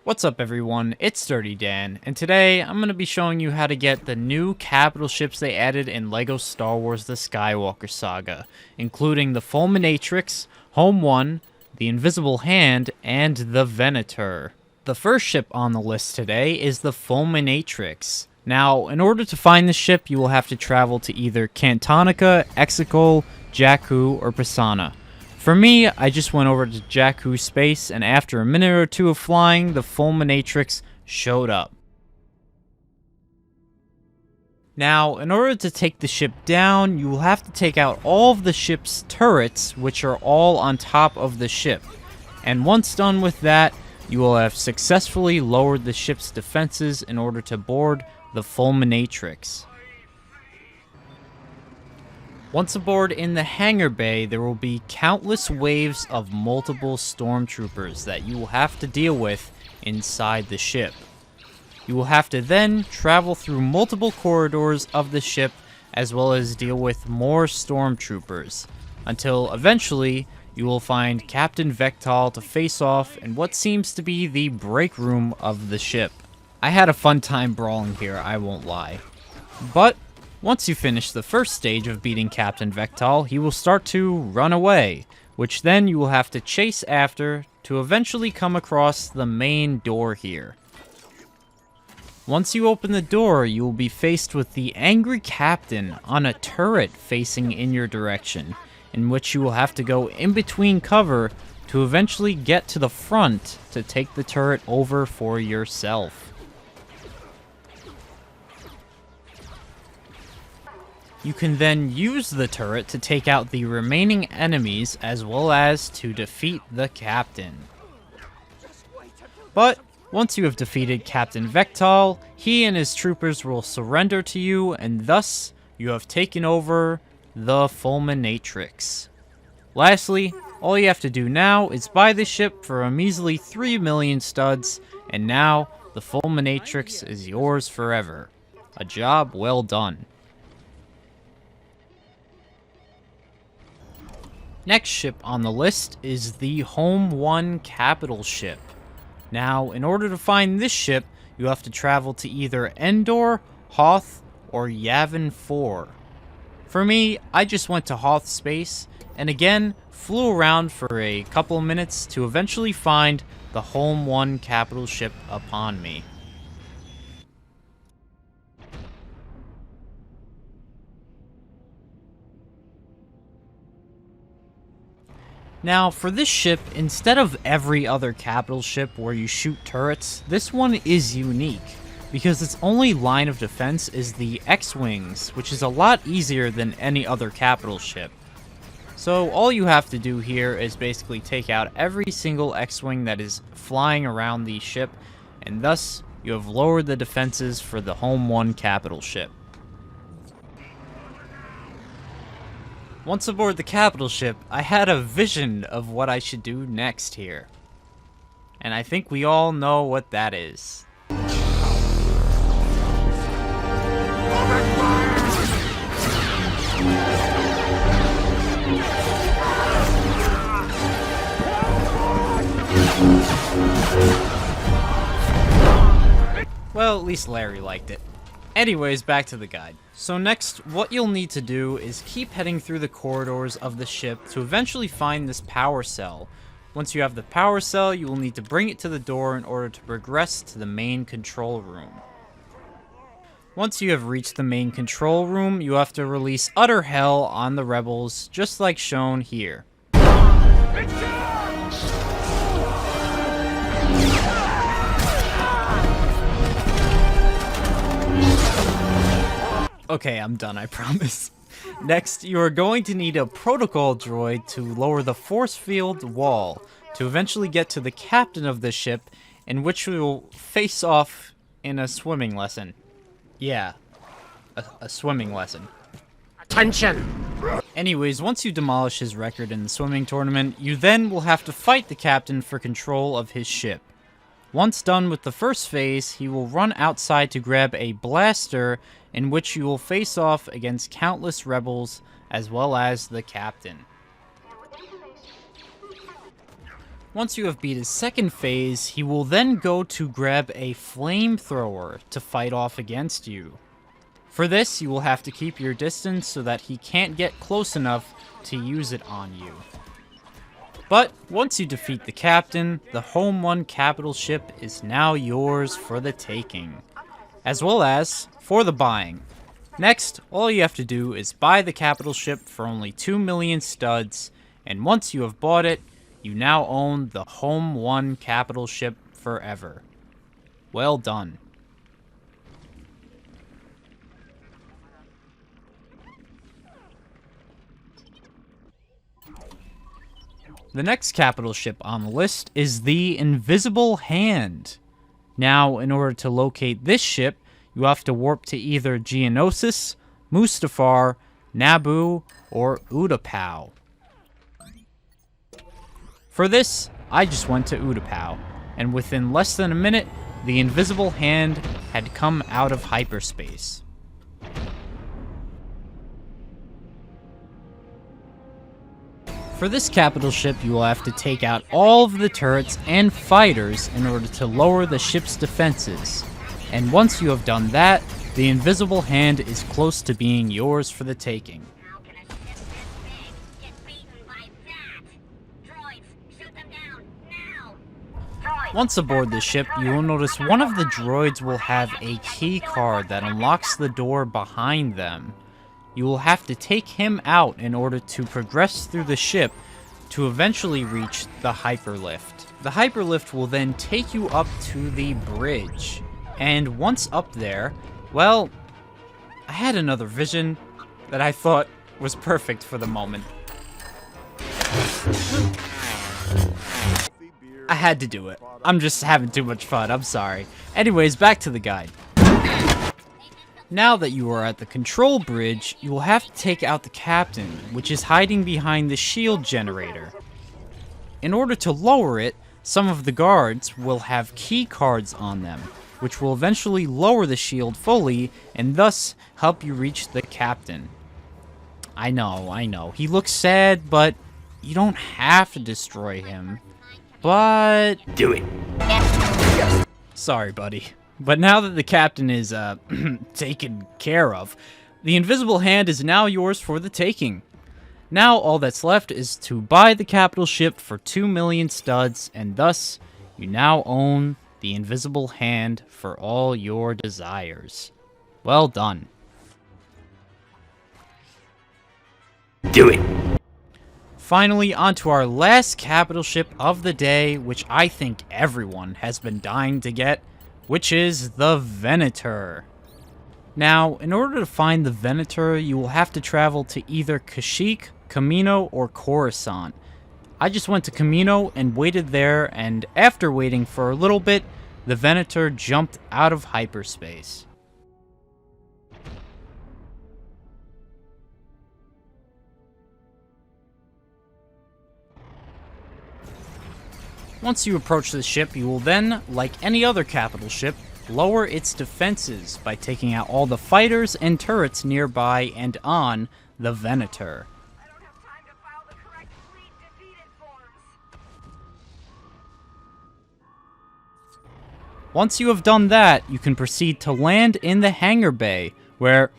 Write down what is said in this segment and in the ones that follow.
What's up everyone, it's Dirty Dan, and today I'm going to be showing you how to get the new capital ships they added in LEGO Star Wars The Skywalker Saga, including the Fulminatrix, Home 1, the Invisible Hand, and the Venator. The first ship on the list today is the Fulminatrix. Now, in order to find the ship, you will have to travel to either Cantonica, Exegol, Jakku, or Pisana. For me, I just went over to Jakku space, and after a minute or two of flying, the Fulminatrix showed up. Now, in order to take the ship down, you will have to take out all of the ship's turrets, which are all on top of the ship. And once done with that, you will have successfully lowered the ship's defenses in order to board the Fulminatrix. Once aboard in the hangar bay, there will be countless waves of multiple stormtroopers that you will have to deal with inside the ship. You will have to then travel through multiple corridors of the ship as well as deal with more stormtroopers, until eventually you will find Captain Vectal to face off in what seems to be the break room of the ship. I had a fun time brawling here, I won't lie. But once you finish the first stage of beating Captain Vectal, he will start to run away, which then you will have to chase after to eventually come across the main door here. Once you open the door, you will be faced with the angry captain on a turret facing in your direction, in which you will have to go in between cover to eventually get to the front to take the turret over for yourself. You can then use the turret to take out the remaining enemies as well as to defeat the captain. But once you have defeated Captain Vectal, he and his troopers will surrender to you, and thus you have taken over the Fulminatrix. Lastly, all you have to do now is buy the ship for a measly 3 million studs, and now the Fulminatrix is yours forever. A job well done. Next ship on the list is the Home 1 capital ship. Now, in order to find this ship, you have to travel to either Endor, Hoth, or Yavin 4. For me, I just went to Hoth space, and again, flew around for a couple of minutes to eventually find the Home 1 capital ship upon me. Now, for this ship, instead of every other capital ship where you shoot turrets, this one is unique, because its only line of defense is the X-Wings, which is a lot easier than any other capital ship. So all you have to do here is basically take out every single X-Wing that is flying around the ship, and thus you have lowered the defenses for the Home 1 capital ship. Once aboard the capital ship, I had a vision of what I should do next here. And I think we all know what that is. Well, at least Larry liked it. Anyways, back to the guide. So next, what you'll need to do is keep heading through the corridors of the ship to eventually find this power cell. Once you have the power cell, you will need to bring it to the door in order to progress to the main control room. Once you have reached the main control room, you have to release utter hell on the rebels, just like shown here. Okay, I'm done, I promise. Next, you are going to need a protocol droid to lower the force field wall to eventually get to the captain of the ship, in which we will face off in a swimming lesson. Yeah, a swimming lesson. Attention! Anyways, once you demolish his record in the swimming tournament, you then will have to fight the captain for control of his ship. Once done with the first phase, he will run outside to grab a blaster, in which you will face off against countless rebels as well as the captain. Once you have beat his second phase, he will then go to grab a flamethrower to fight off against you. For this, you will have to keep your distance so that he can't get close enough to use it on you. But once you defeat the captain, the Home 1 capital ship is now yours for the taking, as well as for the buying. Next, all you have to do is buy the capital ship for only 2 million studs, and once you have bought it, you now own the Home 1 capital ship forever. Well done. The next capital ship on the list is the Invisible Hand. Now, in order to locate this ship, you have to warp to either Geonosis, Mustafar, Naboo, or Utapau. For this, I just went to Utapau, and within less than a minute, the Invisible Hand had come out of hyperspace. For this capital ship, you will have to take out all of the turrets and fighters in order to lower the ship's defenses. And once you have done that, the Invisible Hand is close to being yours for the taking. Once aboard the ship, you will notice one of the droids will have a key card that unlocks the door behind them. You will have to take him out in order to progress through the ship to eventually reach the hyperlift. The hyperlift will then take you up to the bridge. And once up there, well, I had another vision that I thought was perfect for the moment. I had to do it. I'm just having too much fun, I'm sorry. Anyways, back to the guide. Now that you are at the control bridge, you will have to take out the captain, which is hiding behind the shield generator. In order to lower it, some of the guards will have key cards on them, which will eventually lower the shield fully and thus help you reach the captain. I know, he looks sad, but you don't have to destroy him. But do it. Sorry, buddy. But now that the captain is, taken care of, the Invisible Hand is now yours for the taking. Now all that's left is to buy the capital ship for 2 million studs, and thus, you now own the Invisible Hand for all your desires. Well done. Do it! Finally, onto our last capital ship of the day, which I think everyone has been dying to get, which is the Venator. Now, in order to find the Venator, you will have to travel to either Kashyyyk, Kamino, or Coruscant. I just went to Kamino and waited there, and after waiting for a little bit, the Venator jumped out of hyperspace. Once you approach the ship, you will then, like any other capital ship, lower its defenses by taking out all the fighters and turrets nearby and on the Venator. Once you have done that, you can proceed to land in the hangar bay, where,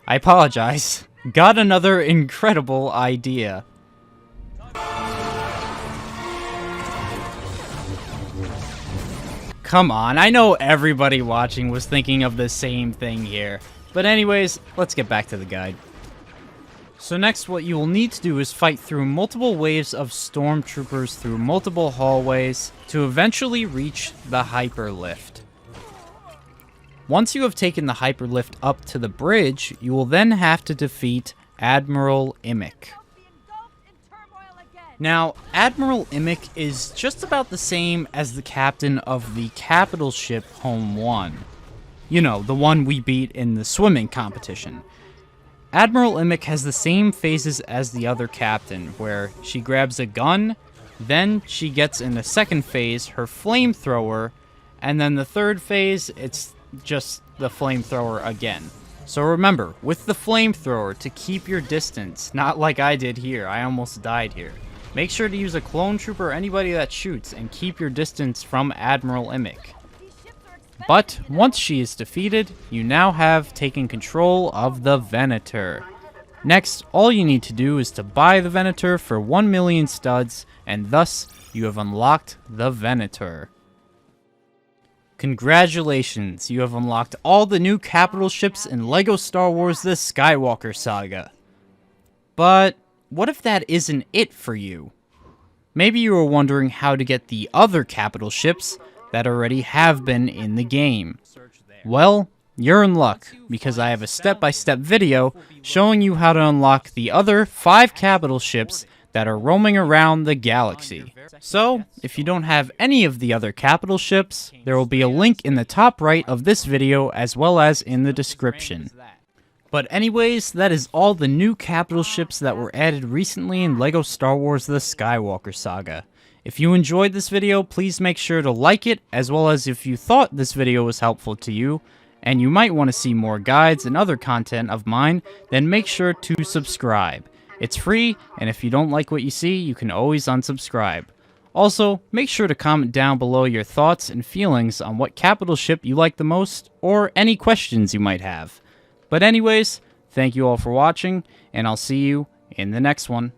I apologize, got another incredible idea. Come on, I know everybody watching was thinking of the same thing here. But anyways, let's get back to the guide. So next, what you will need to do is fight through multiple waves of stormtroopers through multiple hallways to eventually reach the hyperlift. Once you have taken the hyperlift up to the bridge, you will then have to defeat Admiral Immick. Now, Admiral Immick is just about the same as the captain of the capital ship Home 1. You know, the one we beat in the swimming competition. Admiral Immick has the same phases as the other captain, where she grabs a gun, then she gets in the second phase her flamethrower, and then the third phase, it's just the flamethrower again. So remember, with the flamethrower, to keep your distance, not like I did here, I almost died here. Make sure to use a clone trooper or anybody that shoots, and keep your distance from Admiral Immick. But once she is defeated, you now have taken control of the Venator. Next, all you need to do is to buy the Venator for 1 million studs, and thus you have unlocked the Venator. Congratulations, you have unlocked all the new capital ships in LEGO Star Wars The Skywalker Saga. But what if that isn't it for you? Maybe you are wondering how to get the other capital ships that already have been in the game. Well, you're in luck, because I have a step-by-step video showing you how to unlock the other 5 capital ships that are roaming around the galaxy. So, if you don't have any of the other capital ships, there will be a link in the top right of this video as well as in the description. But anyways, that is all the new capital ships that were added recently in LEGO Star Wars The Skywalker Saga. If you enjoyed this video, please make sure to like it, as well as if you thought this video was helpful to you, and you might want to see more guides and other content of mine, then make sure to subscribe. It's free, and if you don't like what you see, you can always unsubscribe. Also, make sure to comment down below your thoughts and feelings on what capital ship you like the most, or any questions you might have. But anyways, thank you all for watching, and I'll see you in the next one.